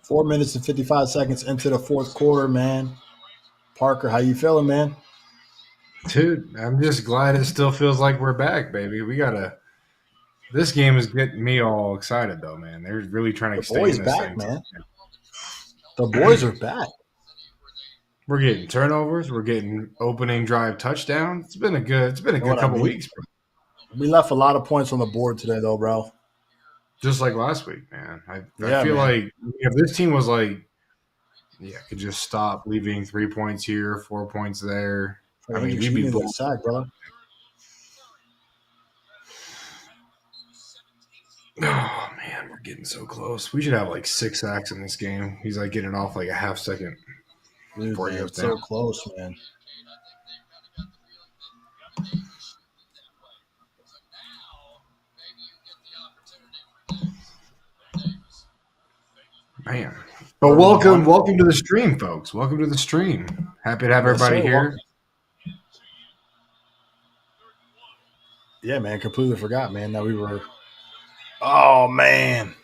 4 minutes and 55 seconds into the fourth quarter, man. Parker, how you feeling, man? Dude, I'm just glad it still feels like we're back, baby. This game is getting me all excited, though, man. They're really trying The to stay boys in this back, thing. man. The boys are back. We're getting turnovers. We're getting opening drive touchdowns. It's been a good You know what I couple mean? weeks, bro. We left a lot of points on the board today, though, bro. Just like last week, man. I Yeah, feel man. like if this team was like, could just stop leaving 3 points here, 4 points there. I mean, Hendricks, we'd you be needed blowing. a sack, bro. Oh man, we're getting so close. We should have like 6 sacks in this game. He's like getting off like a half second Dude, before he man, goes it's down. so close, man. Man. But welcome to the stream, folks. Welcome to the stream. Happy to have everybody here. Yeah, man, completely forgot, man, that we were. Oh, man.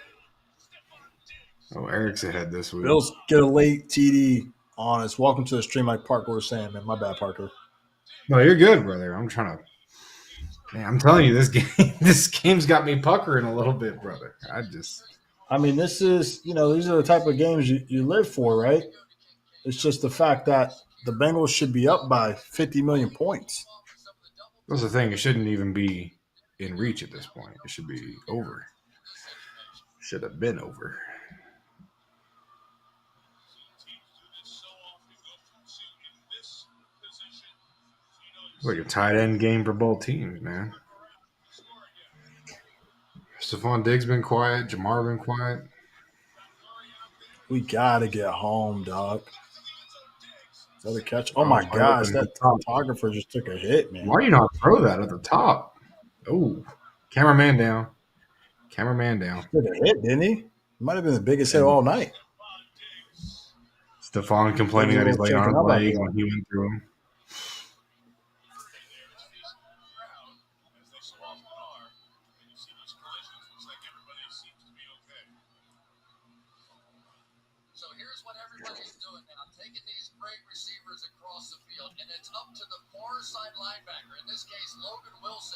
Oh, Eric's ahead this week. Bills get a late TD on us. Welcome to the stream, like Parker was saying, man. My bad, Parker. No, you're good, brother. I'm trying to. Man, I'm telling you, this game's got me puckering a little bit, brother. I mean, this is, these are the type of games you live for, right? It's just the fact that the Bengals should be up by 50 million points. That's the thing. It shouldn't even be in reach at this point. It should be over. Should have been over. It's like a tight end game for both teams, man. Stephon Diggs been quiet. Jamar been quiet. We got to get home, dog. Is that a catch? Oh, my gosh. That photographer just took a hit, man. Why do you not throw that at the top? Oh, cameraman down. Cameraman down. He took a hit, didn't he? Might have been the biggest hit all night. Stephon complaining that he's laying on his leg when he went through him.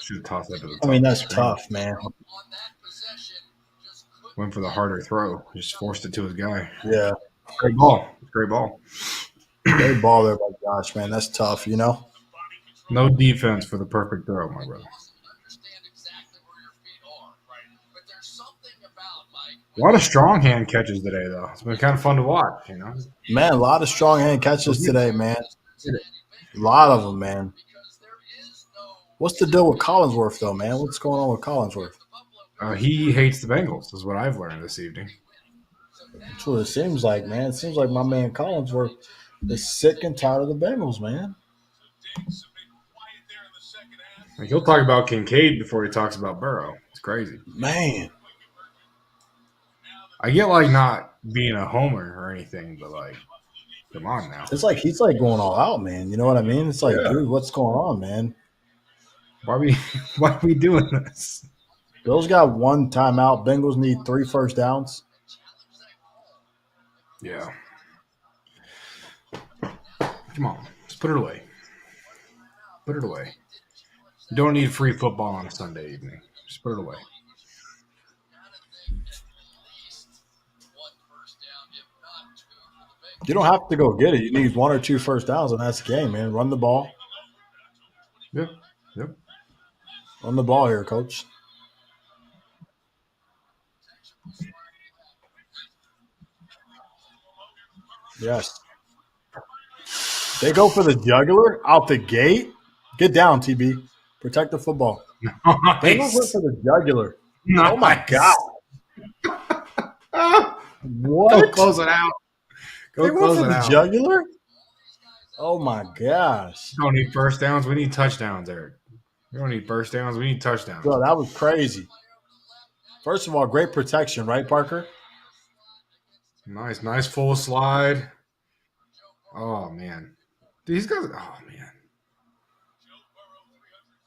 Should have tossed that to the top. I mean, that's tough, man. Went for the harder throw. Just forced it to his guy. Yeah. Great ball. Great ball. Great ball there by Josh, man. That's tough, No defense for the perfect throw, my brother. A lot of strong hand catches today, though. It's been kind of fun to watch, Man, a lot of strong hand catches today, man. A lot of them, man. What's the deal with Collinsworth, though, man? What's going on with Collinsworth? He hates the Bengals, is what I've learned this evening. That's what it seems like, man. It seems like my man Collinsworth is sick and tired of the Bengals, man. Like, he'll talk about Kincaid before he talks about Burrow. It's crazy. Man. I get, like, not being a homer or anything, but, like, come on now. It's like he's, like, going all out, man. You know what I mean? It's like, dude, what's going on, man? Why are we doing this? Bills got 1 timeout. Bengals need 3 first downs. Yeah. Come on. Just put it away. Put it away. You don't need free football on a Sunday evening. Just put it away. You don't have to go get it. You need 1 or 2 first downs, and that's the game, man. Run the ball. Yep. Run the ball here, coach. Yes. They go for the jugular out the gate. Get down, TB. Protect the football. Nice. They go for the jugular. Nice. Oh, my God. What? Go close it out. They went for the jugular? Oh, my gosh. We don't need first downs. We need touchdowns, Eric. We don't need first downs. We need touchdowns. Bro, that was crazy. First of all, great protection, right, Parker? Nice full slide. Oh, man. These guys, oh, man.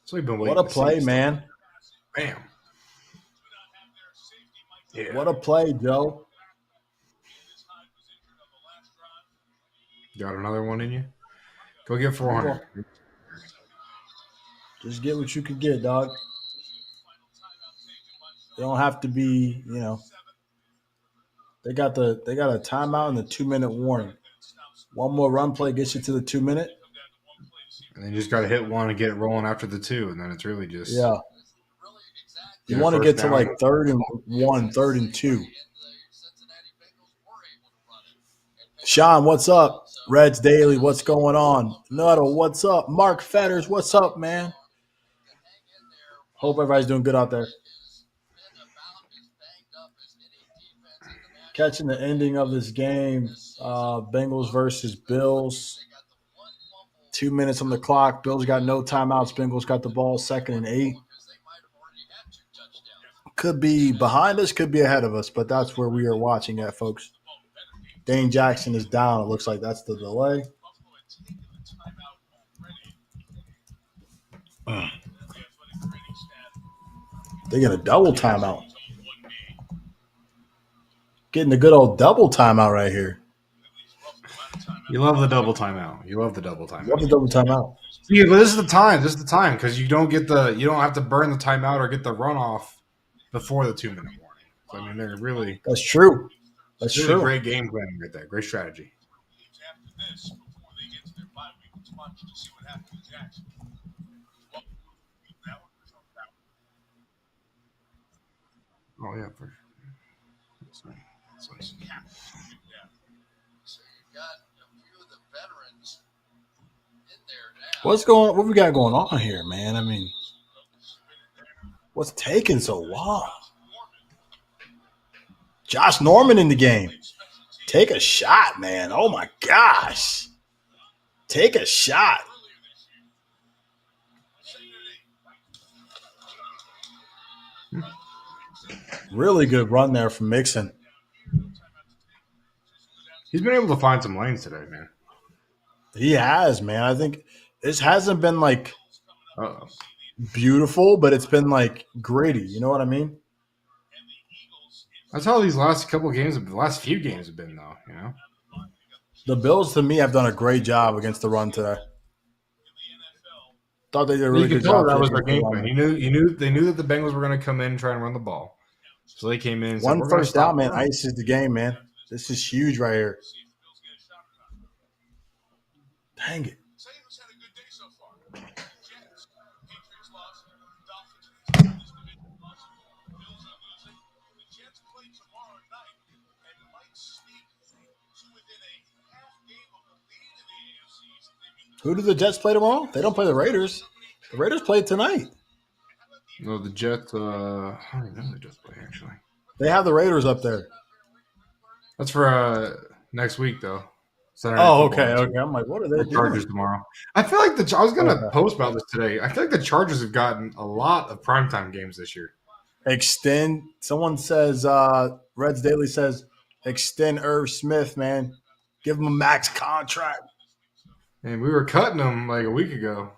So we've been waiting. What a play, man. Bam. Yeah. What a play, Joe. Got another one in you? Go get 400. Just get what you can get, dog. They don't have to be, They got a timeout and the 2-minute warning. One more run play gets you to the 2-minute. And then you just got to hit one and get it rolling after the 2, and then it's really just You want to get to like 3rd and 1, 3rd and 2. Sean, what's up? Reds Daily, what's going on? Nuddle, what's up? Mark Fetters, what's up, man? Hope everybody's doing good out there. Catching the ending of this game, Bengals versus Bills. 2 minutes on the clock. Bills got no timeouts. Bengals got the ball 2nd and 8. Could be behind us, could be ahead of us, but that's where we are watching at, folks. Dane Jackson is down. It looks like that's the delay. They get a double timeout. Getting the good old double timeout right here. You love the double timeout. You love the double timeout. Love the double timeout. Yeah, but this is the time. This is the time because you don't have to burn the timeout or get the runoff before the 2-minute warning. So, I mean, they're really That's true. That's really true. Great game planning right there. Great strategy. Oh yeah, for sure. That's nice. What we got going on here, man? I mean, what's taking so long? Josh Norman in the game. Take a shot, man. Oh my gosh. Take a shot. Really good run there from Mixon. He's been able to find some lanes today, man. He has, man. I think this hasn't been like beautiful, but it's been like gritty. You know what I mean? That's how these last few games have been, though. You know, the Bills to me have done a great job against the run today. Thought they did a really good job. That was their game plan. They knew that the Bengals were going to come in and try and run the ball, so they came in. And One first down, man, ices the game, man. This is huge right here. Dang it. Who do the Jets play tomorrow? They don't play the Raiders. The Raiders play tonight. No, the Jets. I don't even know the Jets play, actually. They have the Raiders up there. That's for next week, though. Saturday okay. I'm like, what are they doing? Chargers tomorrow. I feel like I was going to post about this today. I feel like the Chargers have gotten a lot of primetime games this year. Extend. Someone says, Reds Daily says, extend Irv Smith, man. Give him a max contract. And we were cutting him like a week ago.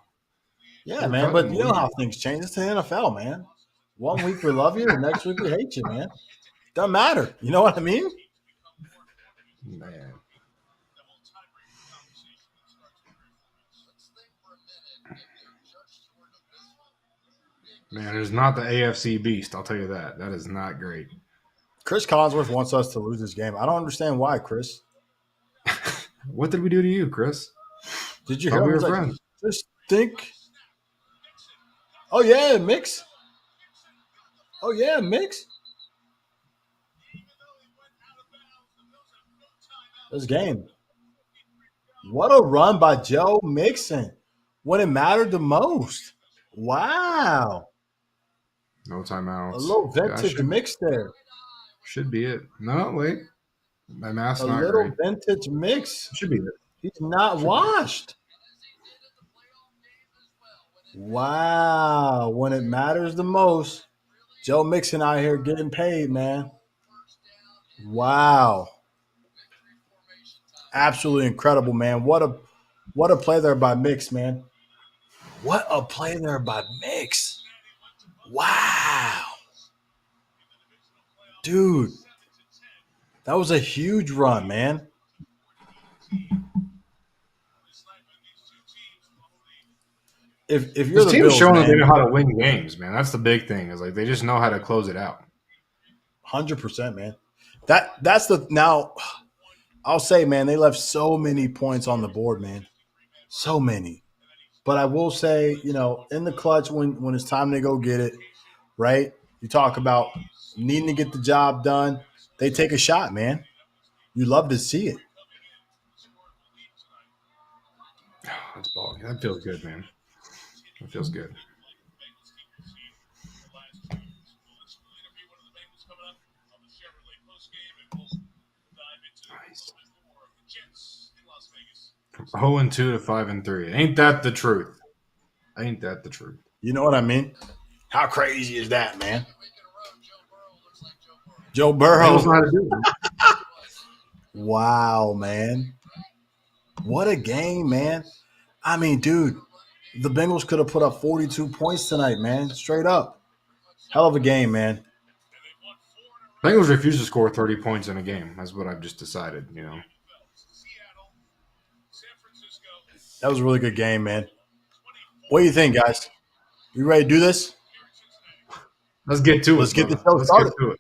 Yeah, man. But you know how things change. It's the NFL, man. 1 week we love you, the next week we hate you, man. Doesn't matter. You know what I mean? Man, it is not the AFC beast. I'll tell you that. That is not great. Chris Collinsworth wants us to lose this game. I don't understand why, Chris. What did we do to you, Chris? Did you hear we were friends? Just think. Oh, yeah, Mix. Oh, yeah, Mix. This game. What a run by Joe Mixon when it mattered the most. Wow. No timeouts. A little vintage mix there. Should be it. No, wait. My math's not great. A little vintage mix. Should be it. He's not washed. Wow. When it matters the most, Joe Mixon out here getting paid, man. Wow. Absolutely incredible, man. What a play there by Mix, man. What a play there by Mix. Wow. Dude, that was a huge run, man. If you're This the team's Bills, showing that they man, know how to win games, man. That's the big thing. Is like they just know how to close it out. 100%, man. That's the now. I'll say, man, they left so many points on the board, man. So many. But I will say, in the clutch when it's time to go get it, right? You talk about needing to get the job done. They take a shot, man. You love to see it. That's ball. That feels good, man. That feels good. Nice. From 0-2 to 5-3. Ain't that the truth? Ain't that the truth? You know what I mean? How crazy is that, man? Joe Bengals know Burrow. how to do it. Wow, man. What a game, man. I mean, dude, the Bengals could have put up 42 points tonight, man. Straight up. Hell of a game, man. Bengals refuse to score 30 points in a game. That's what I've just decided, That was a really good game, man. What do you think, guys? You ready to do this? Let's get to Let's it, get the brother. show Let's started. get to it.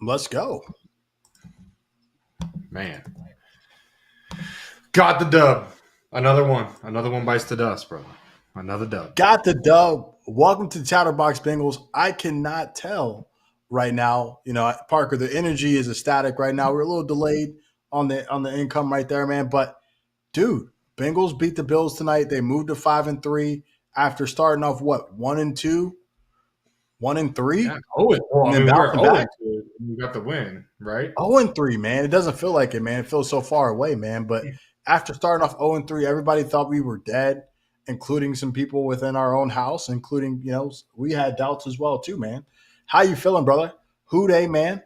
Let's go. Man. Got the dub. Another one. Another one bites the dust, brother. Another dub. Got the dub. Welcome to Chatterbox Bengals. I cannot tell right now. Parker, the energy is ecstatic right now. We're a little delayed on the income right there, man. But dude, Bengals beat the Bills tonight. They moved to 5-3 after starting off 1-2, 1-3, Yeah. Oh, and I then mean, we're bouncing back. 0-2 and we got the win, right? 0-3, man. It doesn't feel like it, man. It feels so far away, man. But after starting off 0-3, everybody thought we were dead, including some people within our own house, including, we had doubts as well, too, man. How you feeling, brother? Who day, man?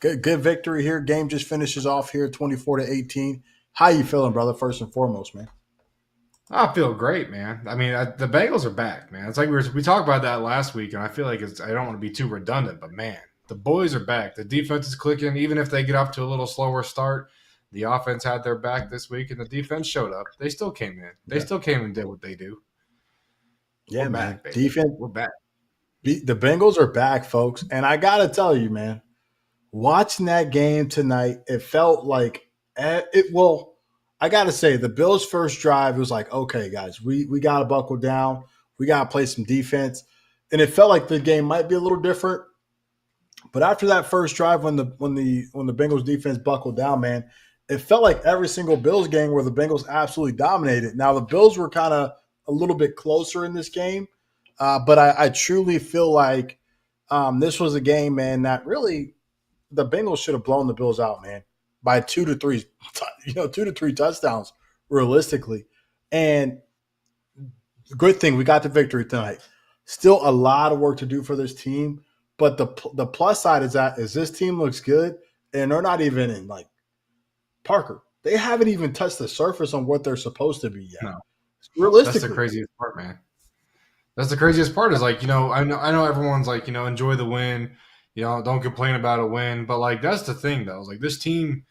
Good victory here. Game just finishes off here 24-18. How you feeling, brother, first and foremost, man? I feel great, man. I mean, the Bengals are back, man. It's like we talked about that last week, and I feel like I don't want to be too redundant, but man, the boys are back. The defense is clicking. Even if they get off to a little slower start, the offense had their back this week, and the defense showed up. They still came in. They still came and did what they do. Yeah, We're man. back, baby. Defense. We're back. The Bengals are back, folks. And I got to tell you, man, watching that game tonight, it felt like I got to say, the Bills' first drive was like, okay, guys, we got to buckle down. We got to play some defense. And it felt like the game might be a little different. But after that first drive, when the Bengals defense buckled down, man, it felt like every single Bills game where the Bengals absolutely dominated. Now, the Bills were kind of a little bit closer in this game. But I truly feel like this was a game, man, that really the Bengals should have blown the Bills out, man, by 2 to 3 touchdowns realistically. And good thing we got the victory tonight. Still a lot of work to do for this team, but the plus side is this team looks good, and they're not even in like Parker. They haven't even touched the surface on what they're supposed to be yet. No. Realistically, That's the craziest part, man. That's the craziest part is like, I know everyone's like, enjoy the win, don't complain about a win. But like, that's the thing though. Like this team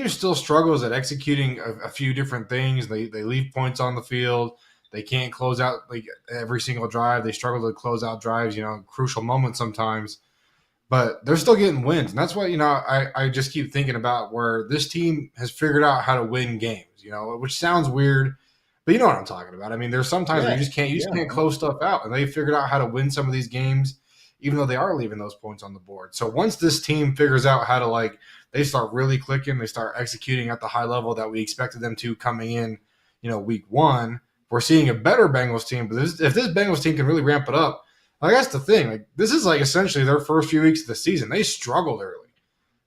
still struggles at executing a few different things. They leave points on the field. They can't close out like every single drive. They struggle to close out drives, crucial moments sometimes. But they're still getting wins. And that's why, I just keep thinking about where this team has figured out how to win games, which sounds weird. But you know what I'm talking about. I mean, there's sometimes where you just can't close stuff out, and they figured out how to win some of these games, even though they are leaving those points on the board. So once this team figures out how to they start really clicking, they start executing at the high level that we expected them to coming in, week one. We're seeing a better Bengals team. But if this Bengals team can really ramp it up, that's the thing. This is essentially their first few weeks of the season. They struggled early.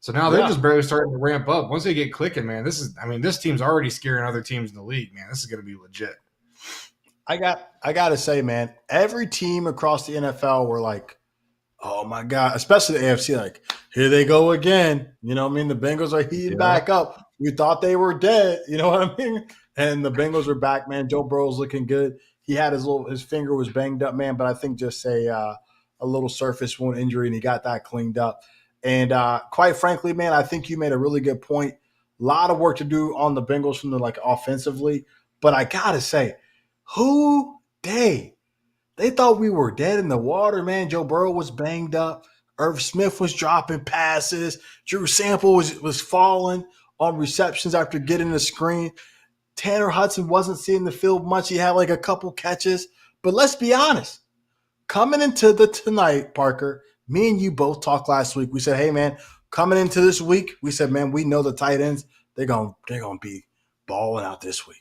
So now they're just barely starting to ramp up. Once they get clicking, man, this team's already scaring other teams in the league, man. This is going to be legit. I got to say, man, every team across the NFL were like, oh my God, especially the AFC, like, here they go again. You know what I mean? The Bengals are heating back up. We thought they were dead. You know what I mean? And the Bengals are back, man. Joe Burrow's looking good. He had his finger was banged up, man, but I think just a little surface wound injury, and he got that cleaned up. And quite frankly, man, I think you made a really good point. A lot of work to do on the Bengals from the offensively, but I gotta say, they thought we were dead in the water, man. Joe Burrow was banged up. Irv Smith was dropping passes. Drew Sample was falling on receptions after getting the screen. Tanner Hudson wasn't seeing the field much. He had like a couple catches. But let's be honest. Coming into tonight, Parker, me and you both talked last week. We said, hey, man, coming into this week, we said, man, we know the tight ends, they're gonna be balling out this week.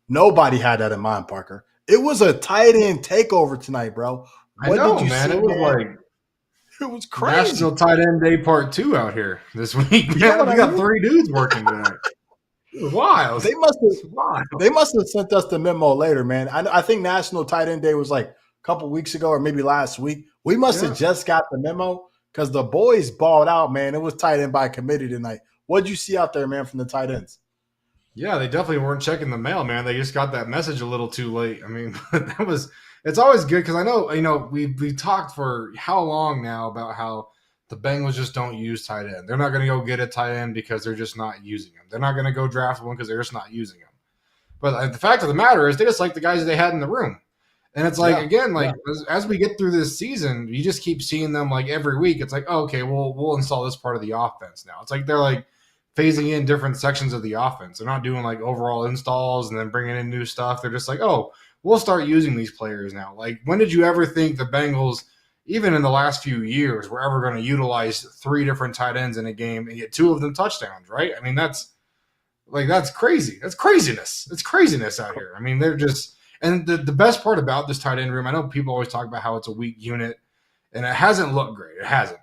Nobody had that in mind, Parker. It was a tight end takeover tonight, bro. What did you see, man? It was crazy. National Tight End Day Part 2 out here this week. Man, we got 3 dudes working tonight. It was wild. They must have sent us the memo later, man. I think National Tight End Day was like a couple weeks ago or maybe last week. We must have just got the memo because the boys balled out, man. It was tight end by committee tonight. What did you see out there, man, from the tight ends? Yeah, they definitely weren't checking the mail, man. They just got that message a little too late. I mean, it's always good because I know, we've talked for how long now about how the Bengals just don't use tight end. They're not going to go get a tight end because they're just not using them. They're not going to go draft one because they're just not using them. But the fact of the matter is they just like the guys they had in the room. And it's like, as we get through this season, you just keep seeing them like every week. It's like, oh, okay, we'll install this part of the offense now. It's like they're like phasing in different sections of the offense. They're not doing like overall installs and then bringing in new stuff. They're just like, oh, we'll start using these players now. Like, when did you ever think the Bengals, even in the last few years, were ever going to utilize 3 different tight ends in a game and get 2 of them touchdowns, right? I mean, that's crazy. That's craziness. It's craziness out here. I mean, they're just – and the best part about this tight end room, I know people always talk about how it's a weak unit, and it hasn't looked great. It hasn't.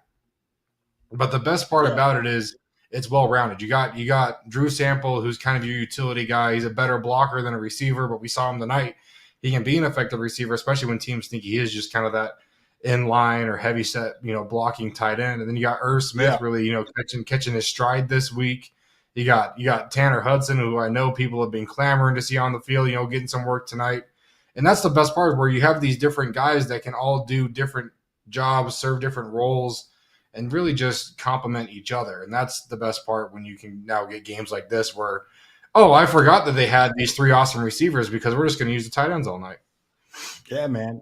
But the best part about it is it's well-rounded. You got Drew Sample, who's kind of your utility guy. He's a better blocker than a receiver, but we saw him tonight. He can be an effective receiver, especially when teams think he is just kind of that in-line or heavy-set, blocking tight end. And then you got Irv Smith really, catching his stride this week. You got Tanner Hudson, who I know people have been clamoring to see on the field, getting some work tonight. And that's the best part, where you have these different guys that can all do different jobs, serve different roles, and really just complement each other. And that's the best part when you can now get games like this where, oh, I forgot that they had these 3 awesome receivers because we're just going to use the tight ends all night. Yeah, man.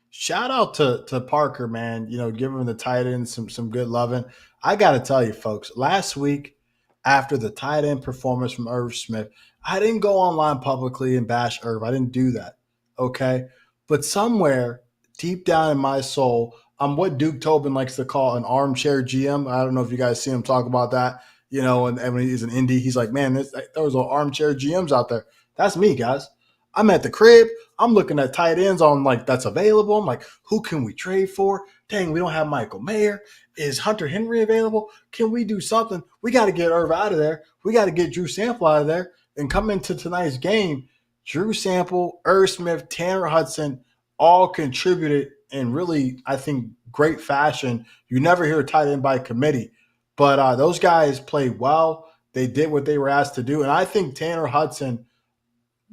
Shout out to Parker, man, giving the tight end some good loving. I got to tell you, folks, last week after the tight end performance from Irv Smith, I didn't go online publicly and bash Irv. I didn't do that, okay? But somewhere deep down in my soul, I'm what Duke Tobin likes to call an armchair GM. I don't know if you guys see him talk about that, and when he's in Indy, he's like, man, there was armchair GMs out there. That's me, guys. I'm at the crib. I'm looking at tight ends on that's available. I'm like, who can we trade for? Dang, we don't have Michael Mayer. Is Hunter Henry available? Can we do something? We got to get Irv out of there. We got to get Drew Sample out of there. And come into tonight's game, Drew Sample, Irv Smith, Tanner Hudson all contributed in really, I think, great fashion. You never hear a tight end by committee. But those guys played well. They did what they were asked to do. And I think Tanner Hudson –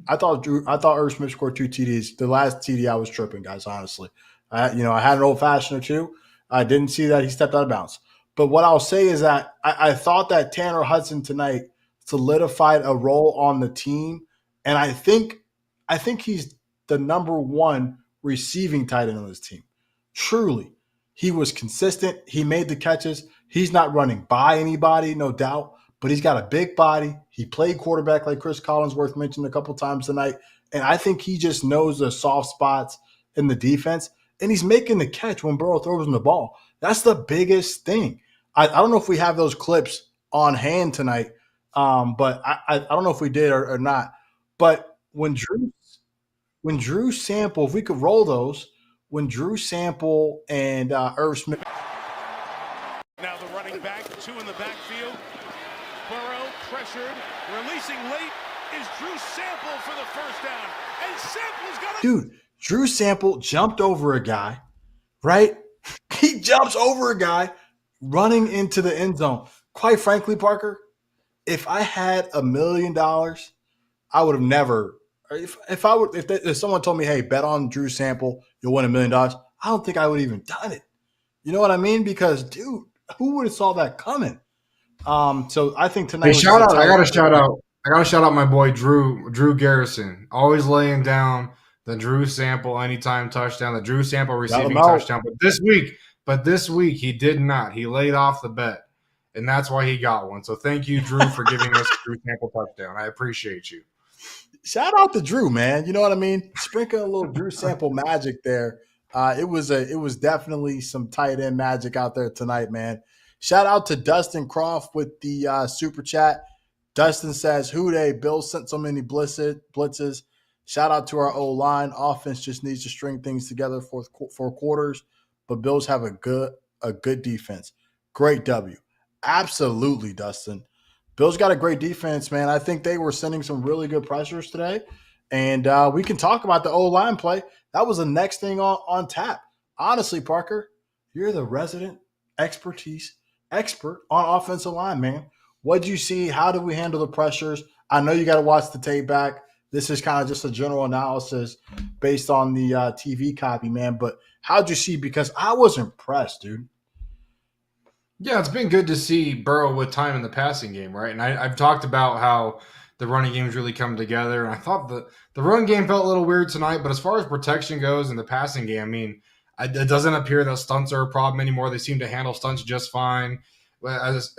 I thought Irv Smith scored 2 TDs. The last TD, I was tripping, guys, honestly. I had an old-fashioned or 2. I didn't see that he stepped out of bounds. But what I'll say is that I thought that Tanner Hudson tonight solidified a role on the team. And I think he's the number 1 receiving tight end on this team. Truly. He was consistent. He made the catches. He's not running by anybody, no doubt. But he's got a big body. He played quarterback like Chris Collinsworth mentioned a couple times tonight. And I think he just knows the soft spots in the defense. And he's making the catch when Burrow throws him the ball. That's the biggest thing. I don't know if we have those clips on hand tonight, but I don't know if we did or not. But when Drew Sample, if we could roll those, when Drew Sample and Irv Smith. Now the running back two in the backfield. Burrow pressured, releasing late is Drew Sample for the first down. And Sample's got a... Dude, Drew Sample jumped over a guy, right? He jumps over a guy running into the end zone. Quite frankly, Parker, if I had $1 million, I would have never. If someone told me, "Hey, bet on Drew Sample, you'll win $1 million," I don't think I would have even done it. You know what I mean? Because, dude, who would have saw that coming? So I think tonight. Hey, shout out! I got to shout out. I got to shout out my boy Drew Garrison, always laying down the Drew Sample anytime touchdown, the Drew Sample receiving touchdown. But this week he did not. He laid off the bet, and that's why he got one. So thank you, Drew, for giving us a Drew Sample touchdown. I appreciate you. Shout out to Drew, man. You know what I mean? Sprinkle a little Drew Sample magic there. It was definitely some tight end magic out there tonight, man. Shout out to Dustin Croft with the super chat. Dustin says, "Who they? Bill sent so many blitzes. Shout out to our O-line. Offense just needs to string things together for 4 quarters, but Bills have a good defense. Great W." Absolutely, Dustin. Bills got a great defense, man. I think they were sending some really good pressures today, and we can talk about the O-line play. That was the next thing on tap. Honestly, Parker, you're the resident expert on offensive line, man. What did you see? How did we handle the pressures? I know you got to watch the tape back. This is kind of just a general analysis based on the TV copy, man. But how'd you see? Because I was impressed, dude. Yeah, it's been good to see Burrow with time in the passing game, right? And I've talked about how the running game's really come together. And I thought the run game felt a little weird tonight. But as far as protection goes in the passing game, I mean, it doesn't appear that stunts are a problem anymore. They seem to handle stunts just fine. As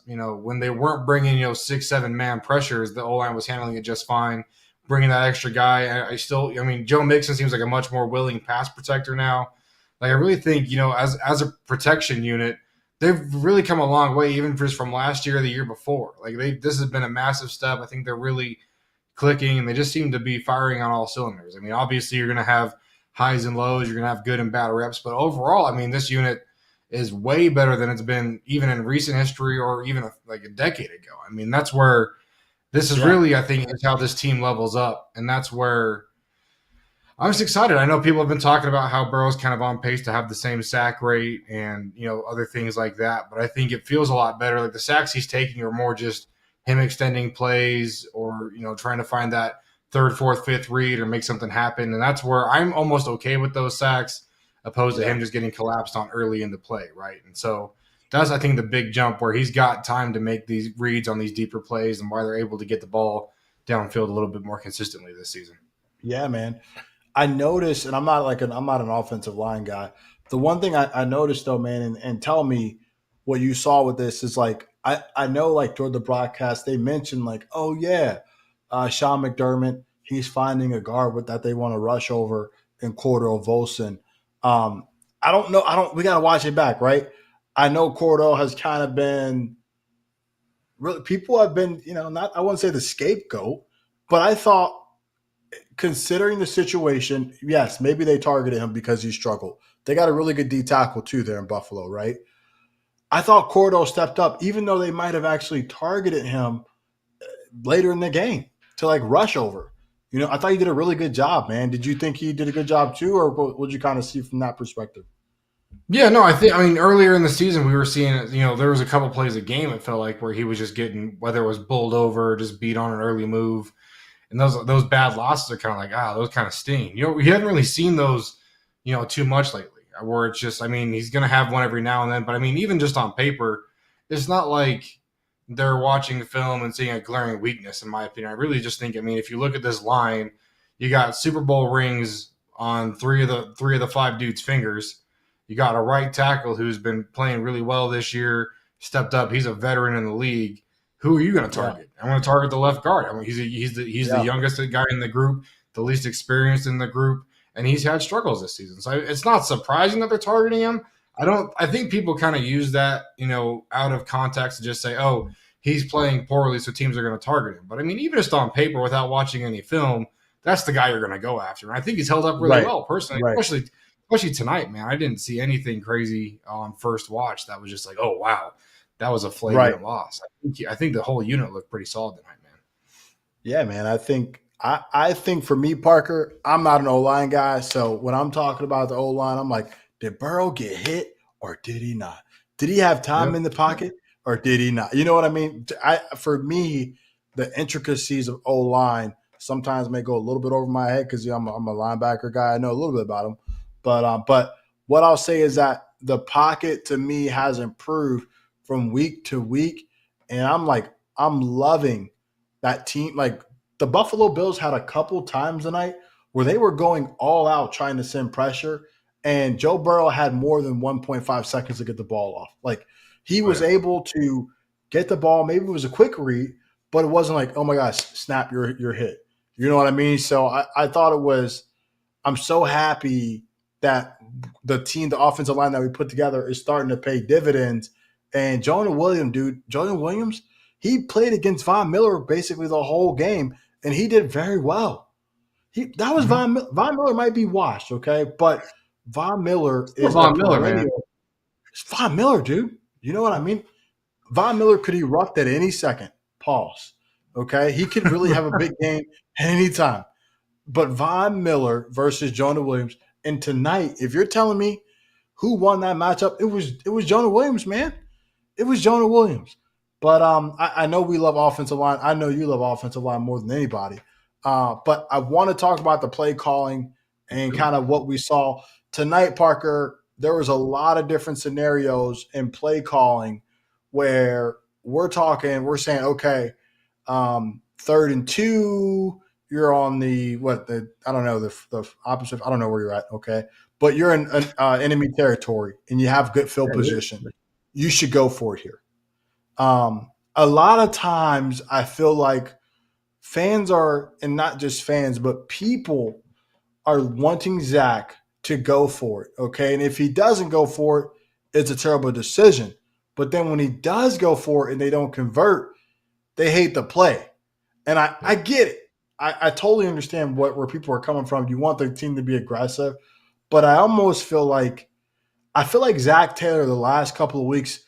you know, when they weren't bringing 6-7 man pressures, the O-line was handling it just fine. Bringing that extra guy, I mean, Joe Mixon seems like a much more willing pass protector now. Like I really think as a protection unit, they've really come a long way, even just from last year or the year before. Like this has been a massive step. I think they're really clicking, and they just seem to be firing on all cylinders. I mean, obviously you're going to have highs and lows, you're going to have good and bad reps, but overall, I mean, this unit is way better than it's been even in recent history or even like a decade ago. I mean, that's where this is really, I think, is how this team levels up, and that's where I'm just excited. I know people have been talking about how Burrow's kind of on pace to have the same sack rate and other things like that, but I think it feels a lot better. Like the sacks he's taking are more just him extending plays or trying to find that third, fourth, fifth read or make something happen, and that's where I'm almost okay with those sacks, opposed to him just getting collapsed on early in the play, right? And so that's, I think, the big jump where he's got time to make these reads on these deeper plays and why they're able to get the ball downfield a little bit more consistently this season. Yeah, man. I noticed, and I'm not an offensive line guy. The one thing I noticed though, man, and tell me what you saw with this is like I know like toward the broadcast they mentioned like, oh yeah, Sean McDermott, he's finding a guard that they want to rush over in Cordell Volson. I don't know. We got to watch it back, right? I know Cordell has kind of been really, people have been, I wouldn't say the scapegoat, but I thought considering the situation, yes, maybe they targeted him because he struggled. They got a really good D tackle too there in Buffalo, right? I thought Cordell stepped up, even though they might have actually targeted him later in the game to like rush over. I thought he did a really good job, man. Did you think he did a good job too, or what would you kind of see from that perspective? Yeah, no, I mean, earlier in the season, we were seeing, there was a couple plays a game, it felt like, where he was just getting, whether it was bowled over or just beat on an early move. And those bad losses are kind of like, those kind of sting. We haven't really seen those, too much lately, where it's just, I mean, he's going to have one every now and then. But, I mean, even just on paper, it's not like they're watching the film and seeing a glaring weakness, in my opinion. I really just think, I mean, if you look at this line, you got Super Bowl rings on three of the 5 dudes' fingers. You got a right tackle who's been playing really well this year, stepped up. He's a veteran in the league. Who are you going to target? I'm going to target the left guard. I mean, he's the youngest guy in the group, the least experienced in the group, and he's had struggles this season. So it's not surprising that they're targeting him. I think people kind of use that, out of context to just say, oh, he's playing poorly, so teams are going to target him. But I mean, even just on paper, without watching any film, that's the guy you're going to go after. And I think he's held up really well, personally, especially tonight, man. I didn't see anything crazy on first watch that was just like, oh, wow, that was a flagrant Right. loss. I think the whole unit looked pretty solid tonight, man. Yeah, man. I think for me, Parker, I'm not an O-line guy. So when I'm talking about the O-line, I'm like, did Burrow get hit or did he not? Did he have time Yep. in the pocket or did he not? You know what I mean? For me, the intricacies of O-line sometimes may go a little bit over my head because I'm a linebacker guy. I know a little bit about them. But what I'll say is that the pocket to me has improved from week to week. And I'm loving that team. Like, the Buffalo Bills had a couple times tonight where they were going all out trying to send pressure, and Joe Burrow had more than 1.5 seconds to get the ball off. Like, he was able to get the ball. Maybe it was a quick read, but it wasn't like, oh my gosh, snap, you're hit. You know what I mean? So I thought it was. I'm so happy that the offensive line that we put together is starting to pay dividends. And Jonah Williams, he played against Von Miller basically the whole game, and he did very well. Von Miller might be washed, okay, but Von Miller Still is Von Miller, man. It's Von Miller, dude. You know what I mean? Von Miller could erupt at any second. Pause. Okay, he could really have a big game at any time. But Von Miller versus Jonah Williams, and tonight, if you're telling me who won that matchup, it was Jonah Williams, man. It was Jonah Williams. But I know we love offensive line. I know you love offensive line more than anybody. But I want to talk about the play calling and kind of what we saw tonight, Parker. There was a lot of different scenarios in play calling where we're saying, okay, 3rd and 2, you're on the opposite. I don't know where you're at. Okay. But you're in enemy territory and you have good field position. You should go for it here. A lot of times I feel like fans are, and not just fans, but people are wanting Zach to go for it. Okay. And if he doesn't go for it, it's a terrible decision. But then when he does go for it and they don't convert, they hate the play. And I get it. I totally understand where people are coming from. You want the team to be aggressive, but I almost feel like Zach Taylor the last couple of weeks,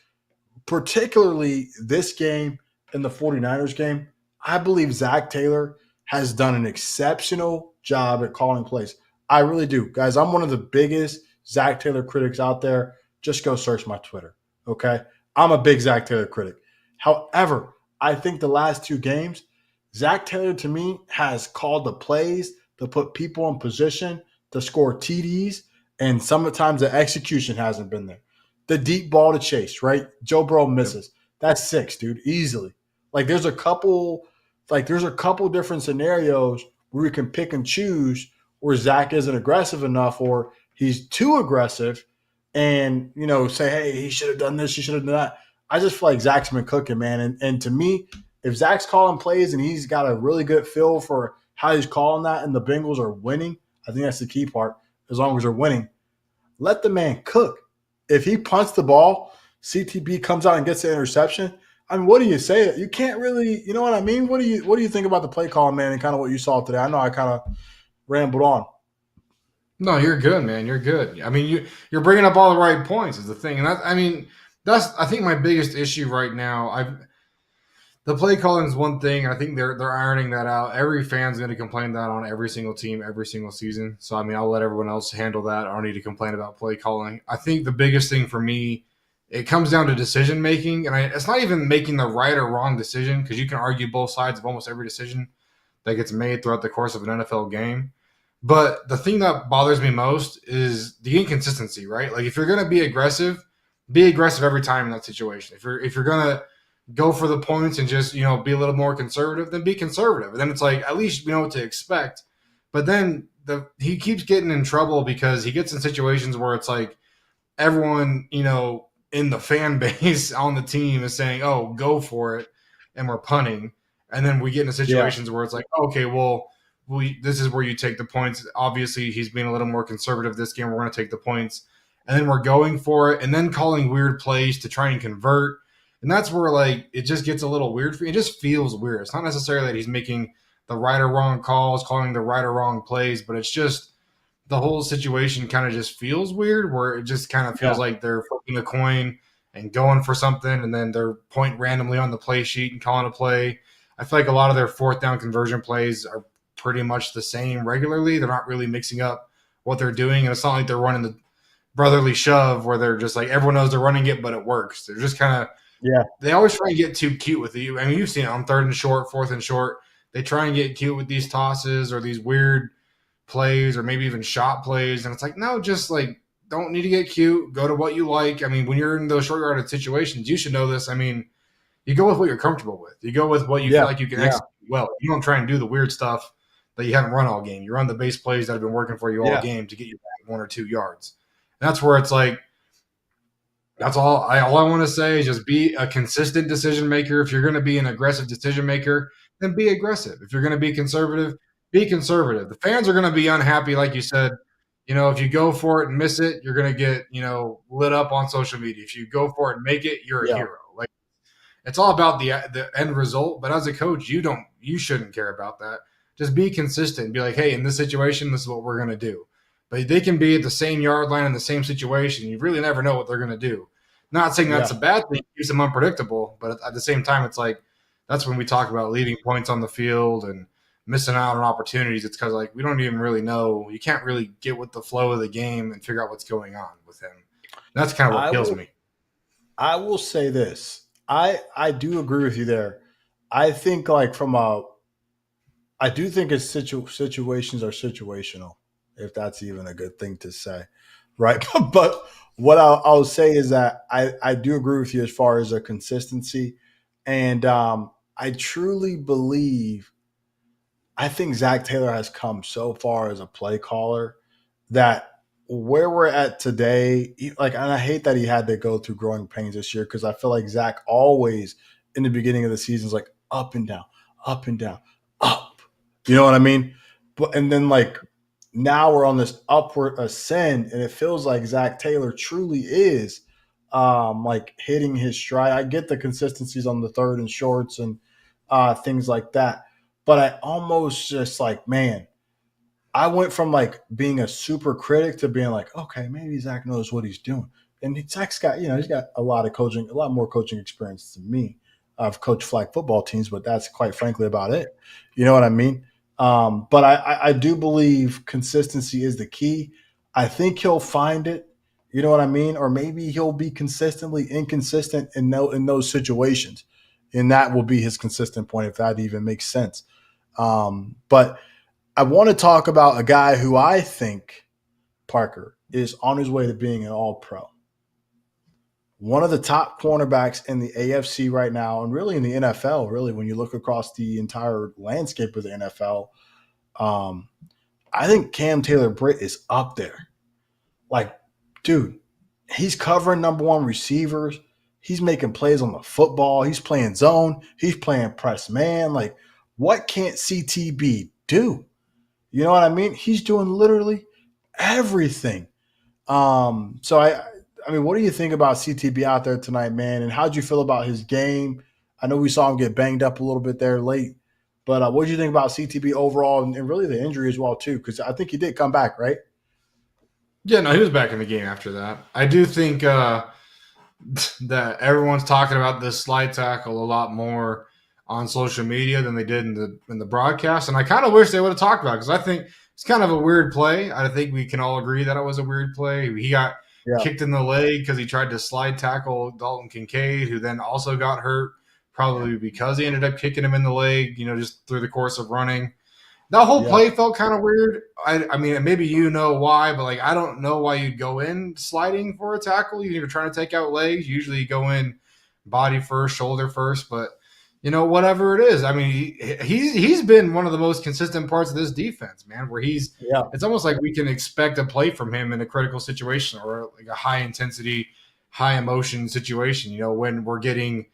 particularly this game and the 49ers game, I believe Zach Taylor has done an exceptional job at calling plays. I really do. Guys, I'm one of the biggest Zach Taylor critics out there. Just go search my Twitter, okay? I'm a big Zach Taylor critic. However, I think the last 2 games, Zach Taylor, to me, has called the plays to put people in position to score TDs, and sometimes the execution hasn't been there. The deep ball to Chase, right? Joe Burrow misses. That's 6, dude, easily. Like, there's a couple different scenarios where we can pick and choose where Zach isn't aggressive enough or he's too aggressive and, say, hey, he should have done this, he should have done that. I just feel like Zach's been cooking, man. And to me, if Zach's calling plays and he's got a really good feel for how he's calling that and the Bengals are winning, I think that's the key part. As long as they're winning, let the man cook. If he punts the ball, CTB comes out and gets the interception, I mean, what do you say? You can't really, you know what I mean? What do you think about the play call, man, and kind of what you saw today? I know I kind of rambled on. No, you're good, man. You're good. I mean, you're bringing up all the right points is the thing, and that's I think my biggest issue right now. The play calling is one thing. I think they're ironing that out. Every fan's going to complain that on every single team, every single season. So I mean, I'll let everyone else handle that. I don't need to complain about play calling. I think the biggest thing for me, it comes down to decision making, and it's not even making the right or wrong decision because you can argue both sides of almost every decision that gets made throughout the course of an NFL game. But the thing that bothers me most is the inconsistency, right? Like if you're going to be aggressive every time in that situation. If you're going to go for the points and just, be a little more conservative, then be conservative. And then it's like, at least we know what to expect. But then he keeps getting in trouble because he gets in situations where it's like everyone, in the fan base on the team is saying, oh, go for it. And we're punting. And then we get into situations where it's like, okay, well, this is where you take the points. Obviously, he's being a little more conservative this game. We're going to take the points. And then we're going for it and then calling weird plays to try and convert. And that's where, like, it just gets a little weird for me. It just feels weird. It's not necessarily that he's making the right or wrong calls, calling the right or wrong plays, but it's just the whole situation kind of just feels weird where it just kind of feels like they're flipping a coin and going for something, and then they're pointing randomly on the play sheet and calling a play. I feel like a lot of their fourth down conversion plays are pretty much the same regularly. They're not really mixing up what they're doing, and it's not like they're running the brotherly shove where they're just like everyone knows they're running it, but it works. They're just kind of they always try and get too cute with you. I mean, you've seen it on third and short, fourth and short. They try and get cute with these tosses or these weird plays or maybe even shot plays, and it's like no, just like don't need to get cute. Go to what you like. I mean, when you're in those short yarded situations, you should know this. I mean, you go with what you're comfortable with. You go with what you feel like you can execute well. You don't try and do the weird stuff that you haven't run all game. You run the base plays that have been working for you all game to get you back 1 or 2 yards. And that's where it's like, that's all I want to say is just be a consistent decision maker. If you're going to be an aggressive decision maker, then be aggressive. If you're going to be conservative, be conservative. The fans are going to be unhappy, like you said. If you go for it and miss it, you're going to get, lit up on social media. If you go for it and make it, you're a hero. Like, it's all about the end result. But as a coach, you shouldn't care about that. Just be consistent. Be like, hey, in this situation, this is what we're going to do. But they can be at the same yard line in the same situation. You really never know what they're going to do. Not saying that's a bad thing. It keeps them unpredictable. But at the same time, it's like that's when we talk about leaving points on the field and missing out on opportunities. It's because we don't even really know. You can't really get with the flow of the game and figure out what's going on with him. That's kind of what kills me. I will say this. I do agree with you there. I think I do think it's situations are situational, if that's even a good thing to say, right? But what I'll say is that I do agree with you as far as a consistency, and I truly believe. I think Zach Taylor has come so far as a play caller that where we're at today, and I hate that he had to go through growing pains this year because I feel like Zach always in the beginning of the season is like up and down, up and down, up. You know what I mean? But and then now we're on this upward ascend, and it feels like Zach Taylor truly is hitting his stride. I get the consistencies on the third and shorts and things like that. But I almost just man, I went from being a super critic to being okay, maybe Zach knows what he's doing. And Zach's got, he's got a lot more coaching experience than me. I've coached flag football teams, but that's quite frankly about it. You know what I mean? But I do believe consistency is the key. I think he'll find it. You know what I mean? Or maybe he'll be consistently inconsistent in those situations. And that will be his consistent point, if that even makes sense. But I want to talk about a guy who I think, Parker, is on his way to being an all-pro. One of the top cornerbacks in the AFC right now, and really in the NFL, really, when you look across the entire landscape of the NFL, I think Cam Taylor-Britt is up there. Dude, he's covering number one receivers. He's making plays on the football. He's playing zone. He's playing press man. What can't CTB do? You know what I mean? He's doing literally everything. So I mean, what do you think about CTB out there tonight, man? And how'd you feel about his game? I know we saw him get banged up a little bit there late, but what did you think about CTB overall and really the injury as well too? Because I think he did come back, right? Yeah, no, he was back in the game after that. I do think that everyone's talking about this slide tackle a lot more on social media than they did in the broadcast, and I kind of wish they would have talked about it because I think it's kind of a weird play. I think we can all agree that it was a weird play. He got kicked in the leg because he tried to slide tackle Dalton Kincaid, who then also got hurt, probably because he ended up kicking him in the leg, just through the course of running. That whole play felt kind of weird. I mean, maybe you know why, but I don't know why you'd go in sliding for a tackle. Even if you're trying to take out legs, usually you go in body first, shoulder first, but whatever it is. I mean, he's been one of the most consistent parts of this defense, man, where it's almost like we can expect a play from him in a critical situation or a high intensity, high emotion situation, when we're going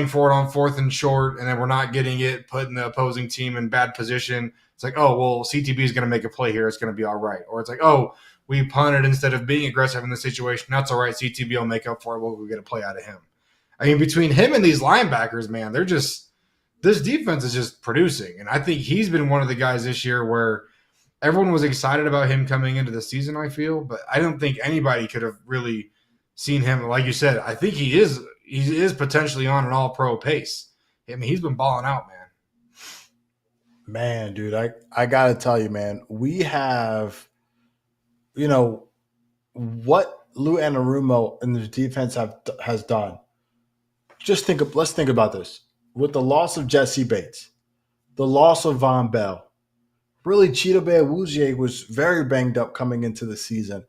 for it on fourth and short and then we're not getting it, putting the opposing team in bad position. It's like, oh, well, CTB is going to make a play here. It's going to be all right. Or it's like, oh, we punted instead of being aggressive in the situation. That's all right. CTB will make up for it. We'll get a play out of him. I mean, between him and these linebackers, man, this defense is just producing. And I think he's been one of the guys this year where everyone was excited about him coming into the season, I feel. But I don't think anybody could have really seen him, like you said, I think he is potentially on an all-pro pace. I mean, he's been balling out, man. Man, dude, I got to tell you, man, we have, what Lou Anarumo and the defense has done. Let's think about this. With the loss of Jesse Bates, the loss of Von Bell, really Chidobe Awuzie was very banged up coming into the season.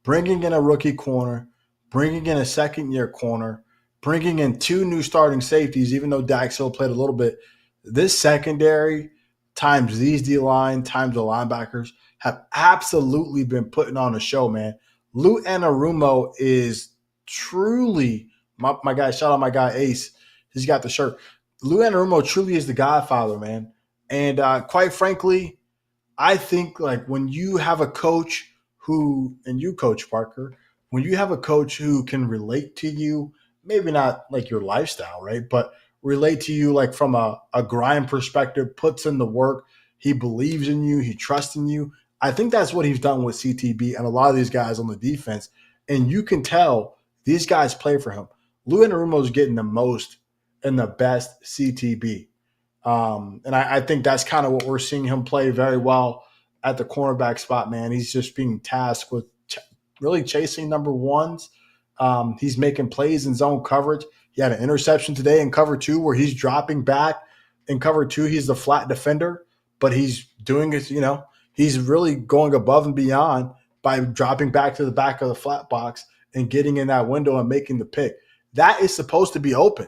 Bringing in a rookie corner, bringing in a second-year corner, bringing in 2 new starting safeties, even though Dax Hill played a little bit. This secondary times these D-line times the linebackers have absolutely been putting on a show, man. Lou Anarumo is truly my guy. Shout out my guy Ace. He's got the shirt. Lou Anarumo truly is the godfather, man. And quite frankly, I think like when you have a coach who, and you coach Parker, when you have a coach who can relate to you, maybe not like your lifestyle, right? But relate to you like from a grind perspective, puts in the work, he believes in you, he trusts in you. I think that's what he's done with CTB and a lot of these guys on the defense. And you can tell these guys play for him. Lou Anarumo is getting the most and the best CTB. And I think that's kind of what we're seeing him play very well at the cornerback spot, man. He's just being tasked with really chasing number ones. He's making plays in zone coverage. He had an interception today in cover 2 where he's dropping back in cover 2. He's the flat defender, but he's doing it, he's really going above and beyond by dropping back to the back of the flat box and getting in that window and making the pick. That is supposed to be open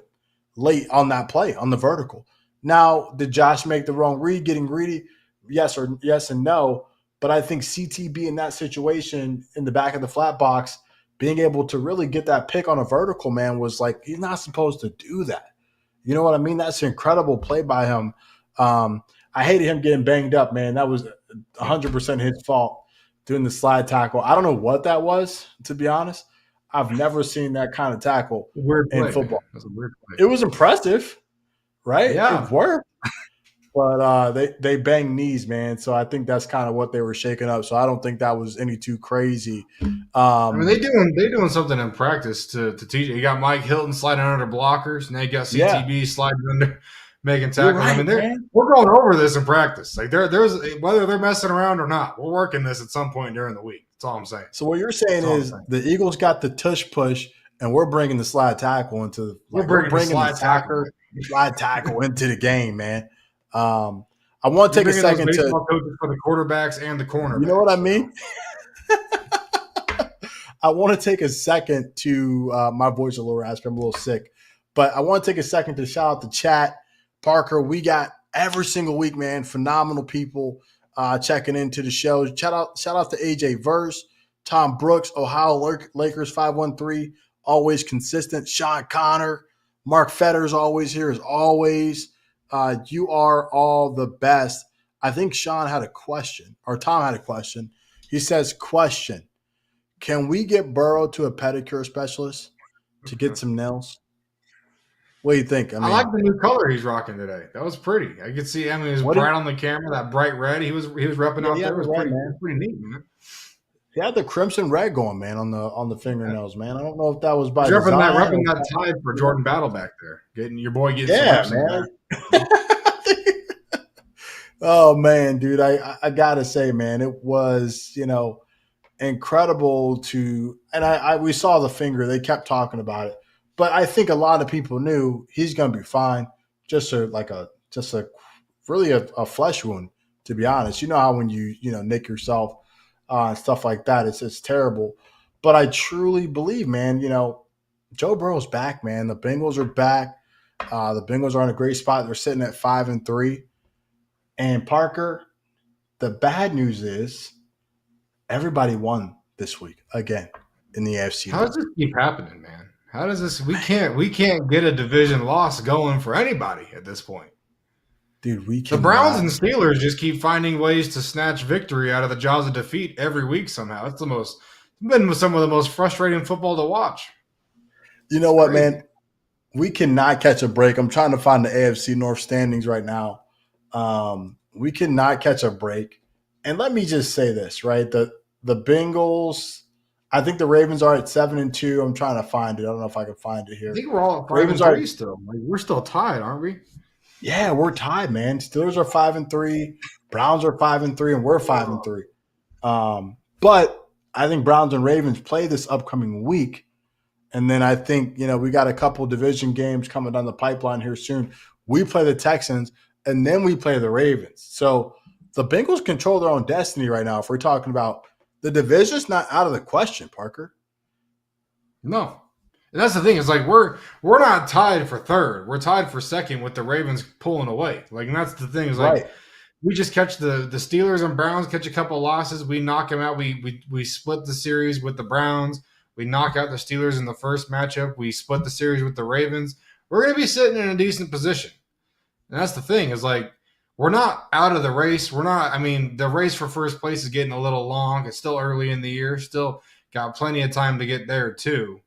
late on that play, on the vertical. Now, did Josh make the wrong read, getting greedy? Yes and no. But I think CTB in that situation in the back of the flat box, being able to really get that pick on a vertical, man, was like, he's not supposed to do that. You know what I mean? That's an incredible play by him. I hated him getting banged up, man. That was 100% his fault doing the slide tackle. I don't know what that was, to be honest. I've never seen that kind of tackle in football. It was a weird play. It was impressive, right? Yeah. It worked. But they banged knees, man. So I think that's kind of what they were shaking up. So I don't think that was any too crazy. I mean, they doing something in practice to teach. You got Mike Hilton sliding under blockers, and they got CTB sliding under, making tackles. Right, I mean, we're going over this in practice. Like there's whether they're messing around or not, we're working this at some point during the week. That's all I'm saying. So what you're saying is the Eagles got the tush push, and we're bringing the slide tackle into we're bringing the slide tackle into the game, man. I want to take a second to coaches for the quarterbacks and the cornerbacks. You know what I mean? I want to take a second to my voice is a little raspy. I'm a little sick, but I want to take a second to shout out the chat. Parker, we got every single week, man. Phenomenal people checking into the show. Shout out to AJ Verse, Tom Brooks, Ohio Lakers 513, always consistent. Sean Connor, Mark Fetter's always here as always. You are all the best. I think Sean had a question, or Tom had a question. He says, question, can we get Burrow to a pedicure specialist to get some nails? What do you think? I like the new color he's rocking today. That was pretty. I could see, it was bright on the camera, that bright red. He was repping out there. It was pretty neat, man. He had the crimson red going, man, on the fingernails, man. I don't know if that was by design. Repping that tide for Jordan Battle back there. Getting your boy some man. Oh man, dude, I gotta say, man, it was incredible to, and we saw the finger. They kept talking about it, but I think a lot of people knew he's gonna be fine. Just a flesh wound, to be honest. You know how when you nick yourself. Stuff like that. It's terrible. But I truly believe, man, Joe Burrow's back, man. The Bengals are back. The Bengals are in a great spot. They're sitting at 5-3. And Parker, the bad news is everybody won this week again in the AFC. How does this keep happening, man? How does this? We can't get a division loss going for anybody at this point. Dude, the Browns and Steelers just keep finding ways to snatch victory out of the jaws of defeat every week somehow. It's been some of the most frustrating football to watch. You know what, man? We cannot catch a break. I'm trying to find the AFC North standings right now. We cannot catch a break. And let me just say this, right? The Bengals, I think the Ravens are at 7-2. I'm trying to find it. I don't know if I can find it I here. think we're all at 5 Ravens and are 3 still. Like, we're still tied, aren't we? Yeah, we're tied, man. Steelers are 5-3, Browns are 5-3, and we're 5-3. But I think Browns and Ravens play this upcoming week, and then I think we got a couple division games coming down the pipeline here soon. We play the Texans, and then we play the Ravens. So the Bengals control their own destiny right now. If we're talking about the division's not out of the question, Parker. No. And that's the thing. It's like we're not tied for third. We're tied for second with the Ravens pulling away. Like, and that's the thing. Is like Right. we just catch the Steelers and Browns, catch a couple of losses. We knock them out. We split the series with the Browns. We knock out the Steelers in the first matchup. We split the series with the Ravens. We're going to be sitting in a decent position. And that's the thing. Is like we're not out of the race. We're not. I mean, the race for first place is getting a little long. It's still early in the year. Still got plenty of time to get there too.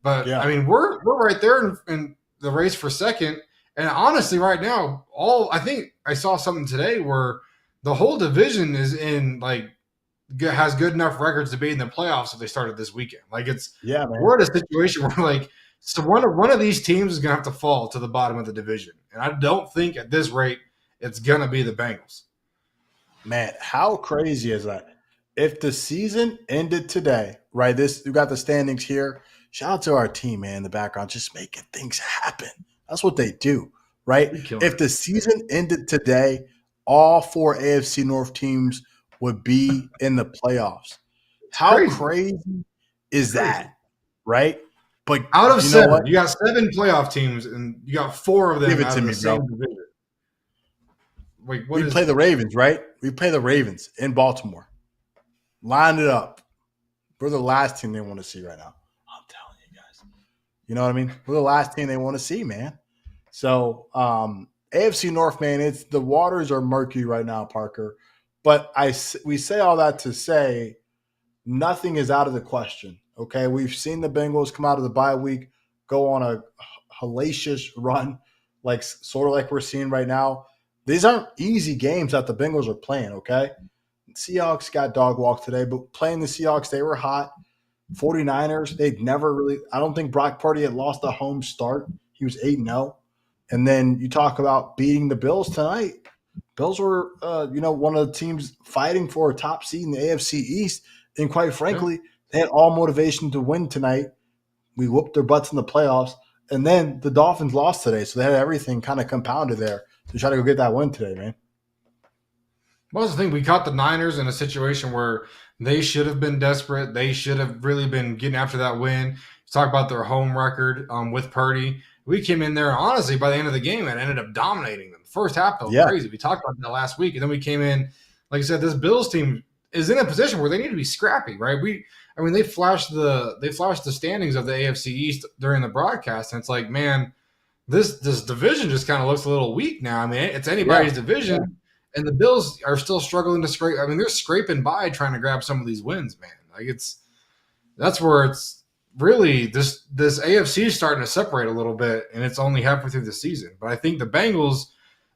But Yeah. I mean, we're right there in the race for second. And honestly, right now, I think I saw something today where the whole division is has good enough records to be in the playoffs if they started this weekend. Like man. We're in a situation where so one of these teams is gonna have to fall to the bottom of the division. And I don't think at this rate it's gonna be the Bengals. Man, how crazy is that? If the season ended today, right? You got the standings here. Shout out to our team, man, in the background, just making things happen. That's what they do, right? If the season ended today, all 4 AFC North teams would be in the playoffs. How crazy is that, right? But out of 7, what? you got 7 playoff teams, and you got 4 of them Give it out to of me, the same bro. division. Like, We play the Ravens, right? We play the Ravens in Baltimore. Line it up. We're the last team they want to see right now. I'm telling you guys. You know what I mean? We're the last team they want to see, man. So AFC North, man, the waters are murky right now, Parker. But we say all that to say nothing is out of the question. Okay, we've seen the Bengals come out of the bye week, go on a hellacious run, sort of like we're seeing right now. These aren't easy games that the Bengals are playing. Okay, Seahawks got dog walked today, but playing the Seahawks, they were hot. 49ers, they'd never really – I don't think Brock Purdy had lost a home start. He was 8-0. And then you talk about beating the Bills tonight. Bills were, one of the teams fighting for a top seed in the AFC East. And quite frankly, they had all motivation to win tonight. We whooped their butts in the playoffs. And then the Dolphins lost today, so they had everything kind of compounded there to try to go get that win today, man. Well, that's the thing. We caught the Niners in a situation where they should have been desperate. They should have really been getting after that win. Talk about their home record with Purdy. We came in there, and honestly, by the end of the game, it ended up dominating them. First half felt crazy. We talked about that last week, and then we came in, like I said, this Bills team is in a position where they need to be scrappy, right? They flashed the standings of the AFC East during the broadcast, and it's like, man, this division just kind of looks a little weak now. I mean, it's anybody's division. And the Bills are still struggling to scrape. I mean, they're scraping by trying to grab some of these wins, man. That's where it's really this AFC is starting to separate a little bit, and it's only halfway through the season. But I think the Bengals,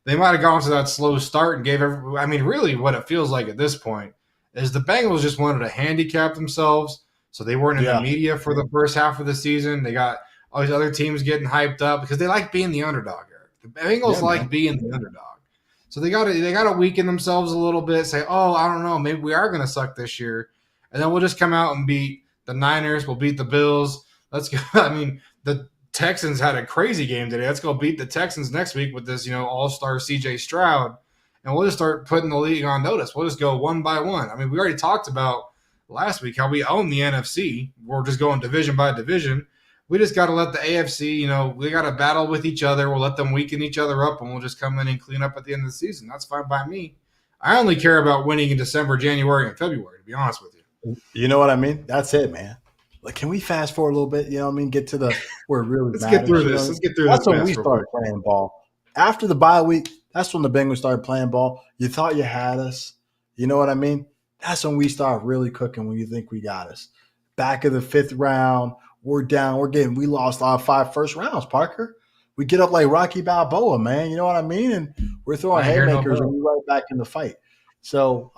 they might have gone to that slow start and really what it feels like at this point is the Bengals just wanted to handicap themselves, so they weren't in the media for the first half of the season. They got all these other teams getting hyped up because they like being the underdog. The Bengals like being the underdog. So they got to weaken themselves a little bit, say, oh, I don't know, maybe we are going to suck this year. And then we'll just come out and beat the Niners. We'll beat the Bills. Let's go. I mean, the Texans had a crazy game today. Let's go beat the Texans next week with this, all-star CJ Stroud. And we'll just start putting the league on notice. We'll just go one by one. I mean, we already talked about last week how we own the NFC. We're just going division by division. We just got to let the AFC, we got to battle with each other. We'll let them weaken each other up, and we'll just come in and clean up at the end of the season. That's fine by me. I only care about winning in December, January, and February, to be honest with you. You know what I mean? That's it, man. Can we fast forward a little bit? You know what I mean? Get to where it really Let's matters. get through this. Let's get through this. That's when we started playing ball. After the bye week, that's when the Bengals started playing ball. You thought you had us. You know what I mean? That's when we start really cooking when you think we got us. Back of the 5th round, we're down. We lost our 5 first rounds, Parker. We get up like Rocky Balboa, man. You know what I mean? And we're throwing haymakers and we're right back in the fight. So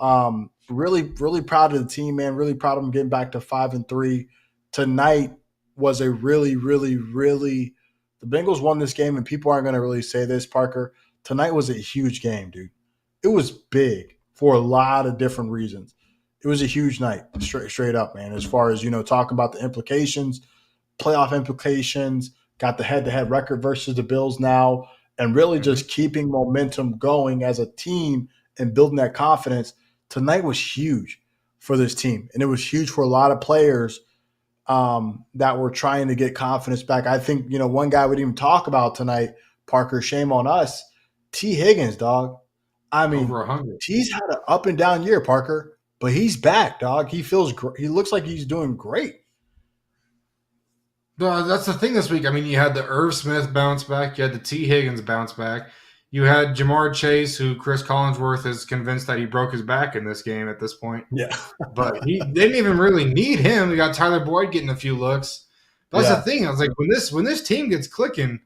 really, really proud of the team, man. Really proud of them getting back to 5-3. Tonight was a really, really, really the Bengals won this game, and people aren't going to really say this, Parker. Tonight was a huge game, dude. It was big for a lot of different reasons. It was a huge night, straight up, man. As far as talking about the implications, playoff implications, got the head-to-head record versus the Bills now, and really just keeping momentum going as a team and building that confidence. Tonight was huge for this team, and it was huge for a lot of players that were trying to get confidence back. I think, one guy we didn't even talk about tonight, Parker, shame on us, T. Higgins, dog. I mean, Over 100. He's had an up and down year, Parker, but he's back, dog. He feels he looks like he's doing great. No, that's the thing this week. I mean, you had the Irv Smith bounce back. You had the T. Higgins bounce back. You had Jamar Chase, who Chris Collinsworth is convinced that he broke his back in this game at this point. Yeah. But he didn't even really need him. We got Tyler Boyd getting a few looks. But that's the thing. I was like, when this team gets clicking,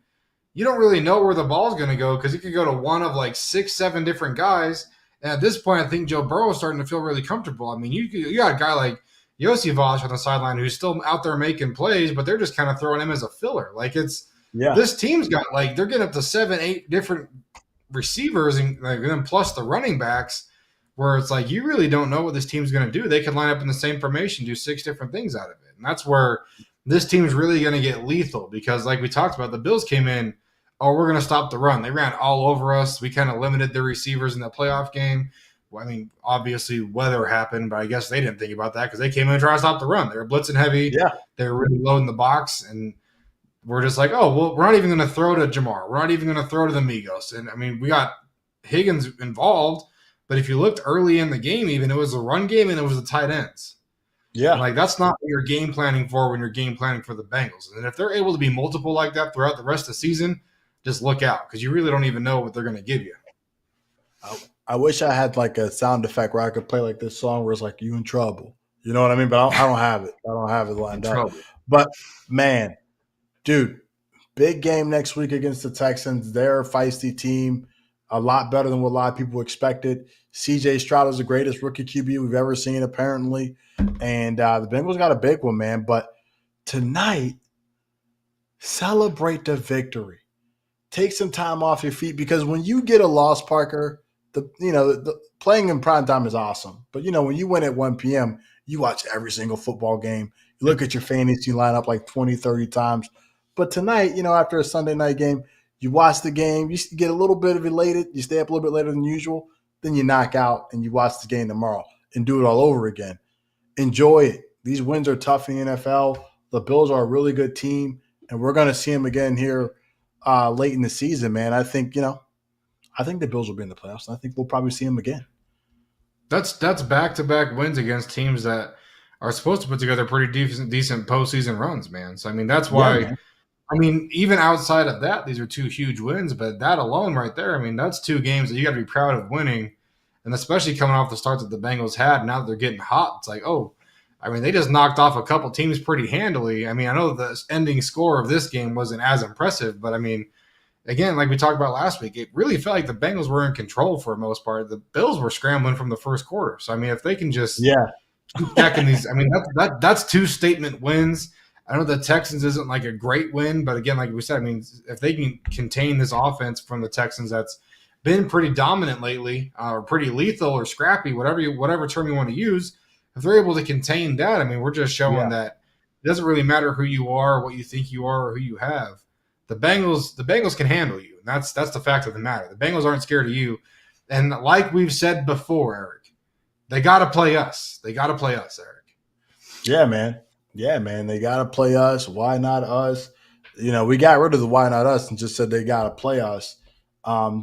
you don't really know where the ball's going to go because it could go to one of like 6-7 different guys. And at this point, I think Joe Burrow is starting to feel really comfortable. I mean, you got a guy like Josivas on the sideline who's still out there making plays, but they're just kind of throwing him as a filler. Like this team's got they're getting up to 7-8 different receivers and then plus the running backs, where it's like you really don't know what this team's going to do. They could line up in the same formation, do 6 different things out of it, and that's where this team's really going to get lethal because, like we talked about, the Bills came in. Oh, we're going to stop the run. They ran all over us. We kind of limited their receivers in the playoff game. Well, I mean, obviously weather happened, but I guess they didn't think about that because they came in and tried to stop the run. They were blitzing heavy. Yeah. They were really loading the box, and we're just like, oh, well, we're not even going to throw to Jamar. We're not even going to throw to the Migos. And, I mean, we got Higgins involved, but if you looked early in the game even, it was a run game and it was the tight ends. Yeah. And that's not what you're game planning for when you're game planning for the Bengals. And if they're able to be multiple like that throughout the rest of the season, just look out because you really don't even know what they're going to give you. I wish I had like a sound effect where I could play like this song where it's like "You in trouble," you know what I mean? But I don't have it. I don't have it lined up. But man, dude, big game next week against the Texans. They're a feisty team, a lot better than what a lot of people expected. C.J. Stroud is the greatest rookie QB we've ever seen, apparently, and the Bengals got a big one, man. But tonight, celebrate the victory. Take some time off your feet because when you get a loss, Parker, the playing in prime time is awesome. But when you win at 1 p.m., you watch every single football game. You look at your fantasy lineup like 20, 30 times. But tonight, after a Sunday night game, you watch the game, you get a little bit elated, you stay up a little bit later than usual, then you knock out and you watch the game tomorrow and do it all over again. Enjoy it. These wins are tough in the NFL. The Bills are a really good team, and we're going to see them again here late in the season, man. I think the Bills will be in the playoffs, and I think we'll probably see them again. That's back-to-back wins against teams that are supposed to put together pretty decent postseason runs, man. So, I mean, that's why even outside of that, these are 2 huge wins, but that alone right there, I mean, that's 2 games that you got to be proud of winning, and especially coming off the start that the Bengals had, now that they're getting hot, it's like, oh, I mean, they just knocked off a couple teams pretty handily. I mean, I know the ending score of this game wasn't as impressive, but I mean, again, like we talked about last week, it really felt like the Bengals were in control for the most part. The Bills were scrambling from the first quarter. So, I mean, if they can just keep checking these, I mean, that's 2 statement wins. I know the Texans isn't like a great win, but again, like we said, I mean, if they can contain this offense from the Texans that's been pretty dominant lately, or pretty lethal or scrappy, whatever term you want to use, if they're able to contain that, I mean, we're just showing that it doesn't really matter who you are, what you think you are, or who you have. The Bengals can handle you. And that's the fact of the matter. The Bengals aren't scared of you. And like we've said before, Eric, they got to play us. They got to play us, Eric. Yeah, man. They got to play us. Why not us? We got rid of the why not us and just said they got to play us.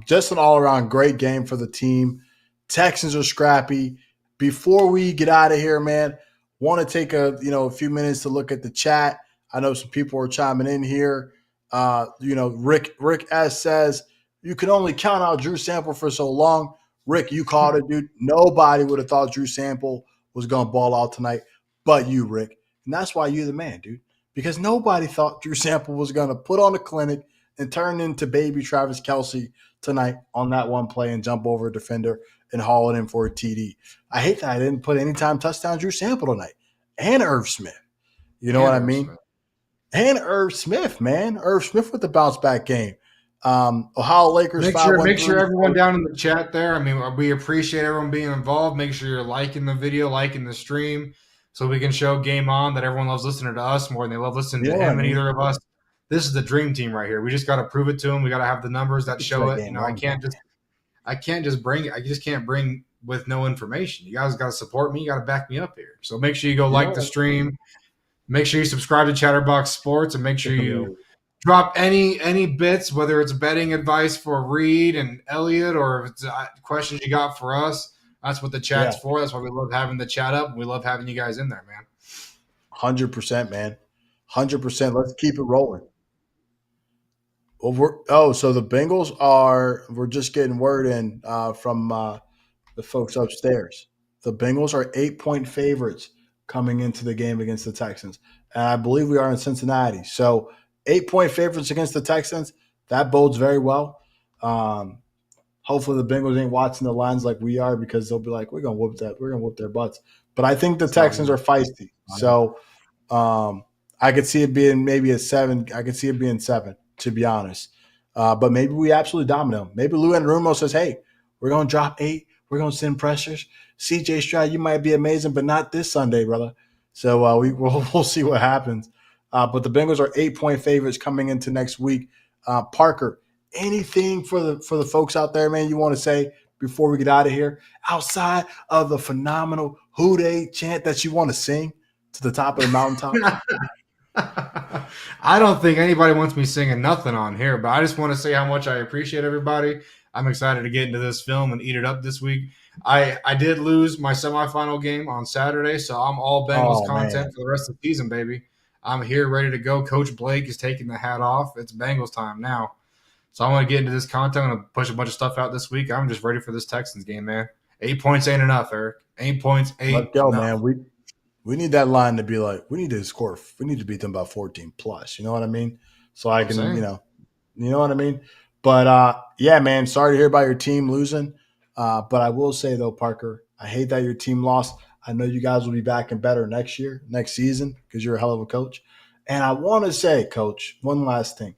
Just an all-around great game for the team. Texans are scrappy. Before we get out of here, man, want to take a few minutes to look at the chat. I know some people are chiming in here. Rick S says you can only count out Drew Sample for so long. Rick, you called it, dude. Nobody would have thought Drew Sample was going to ball out tonight but you, Rick. And that's why you're the man, dude, because nobody thought Drew Sample was going to put on a clinic and turn into baby Travis Kelce tonight on that one play and jump over a defender and haul it in for a TD. I hate that I didn't put anytime touchdown Drew Sample tonight and Irv Smith. You know what I mean? And Irv Smith, man. Irv Smith with the bounce back game. Ohio Lakers Make 513. sure everyone down in the chat there. I mean, we appreciate everyone being involved. Make sure you're liking the video, liking the stream, so we can show Game On that everyone loves listening to us more than they love listening to him and either of us. This is the dream team right here. We just got to prove it to them. We got to have the numbers that show it. You know, I can't just bring it. I just can't bring with no information. You guys got to support me. You got to back me up here. So make sure you go like the stream. Make sure you subscribe to Chatterbox Sports, and make sure you drop any bits, whether it's betting advice for Reed and Elliot or if it's questions you got for us. That's what the chat's for. That's why we love having the chat up. We love having you guys in there, man. 100%, man. 100%. Let's keep it rolling. Well, so the Bengals we're just getting word in from the folks upstairs. The Bengals are 8-point favorites coming into the game against the Texans. And I believe we are in Cincinnati. So 8-point favorites against the Texans, that bodes very well. Hopefully the Bengals ain't watching the lines like we are because they'll be like, we're going to whoop that. We're going to whoop their butts. But I think the Texans are feisty. So I could see it being maybe a 7. I could see it being 7, to be honest. But maybe we absolutely dominate them. Maybe Lou Anarumo says, hey, we're going to drop 8. We're going to send pressures. CJ Stroud, you might be amazing, but not this Sunday, brother. So we'll see what happens. But the Bengals are 8-point favorites coming into next week. Parker, anything for the folks out there, man, you want to say before we get out of here? Outside of the phenomenal Who Dey chant that you want to sing to the top of the mountaintop? I don't think anybody wants me singing nothing on here, but I just want to say how much I appreciate everybody. I'm excited to get into this film and eat it up this week. I did lose my semifinal game on Saturday, so I'm all Bengals content for the rest of the season, baby. I'm here ready to go. Coach Blake is taking the hat off. It's Bengals time now. So I'm going to get into this content. I'm going to push a bunch of stuff out this week. I'm just ready for this Texans game, man. 8 points ain't enough, Eric. 8 points ain't Let's go, enough. Man. We need that line to be like, we need to score. We need to beat them by 14 plus. You know what I mean? So I can, you know what I mean? But, yeah, man, sorry to hear about your team losing. But I will say, though, Parker, I hate that your team lost. I know you guys will be back and better next season, because you're a hell of a coach. And I want to say, Coach, one last thing.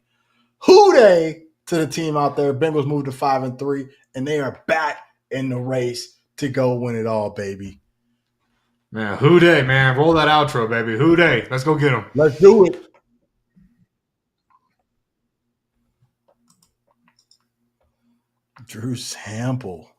Who Dey to the team out there. Bengals moved to 5-3, and they are back in the race to go win it all, baby. Man, Who Dey, man. Roll that outro, baby. Who Dey. Let's go get them. Let's do it. Drew Sample.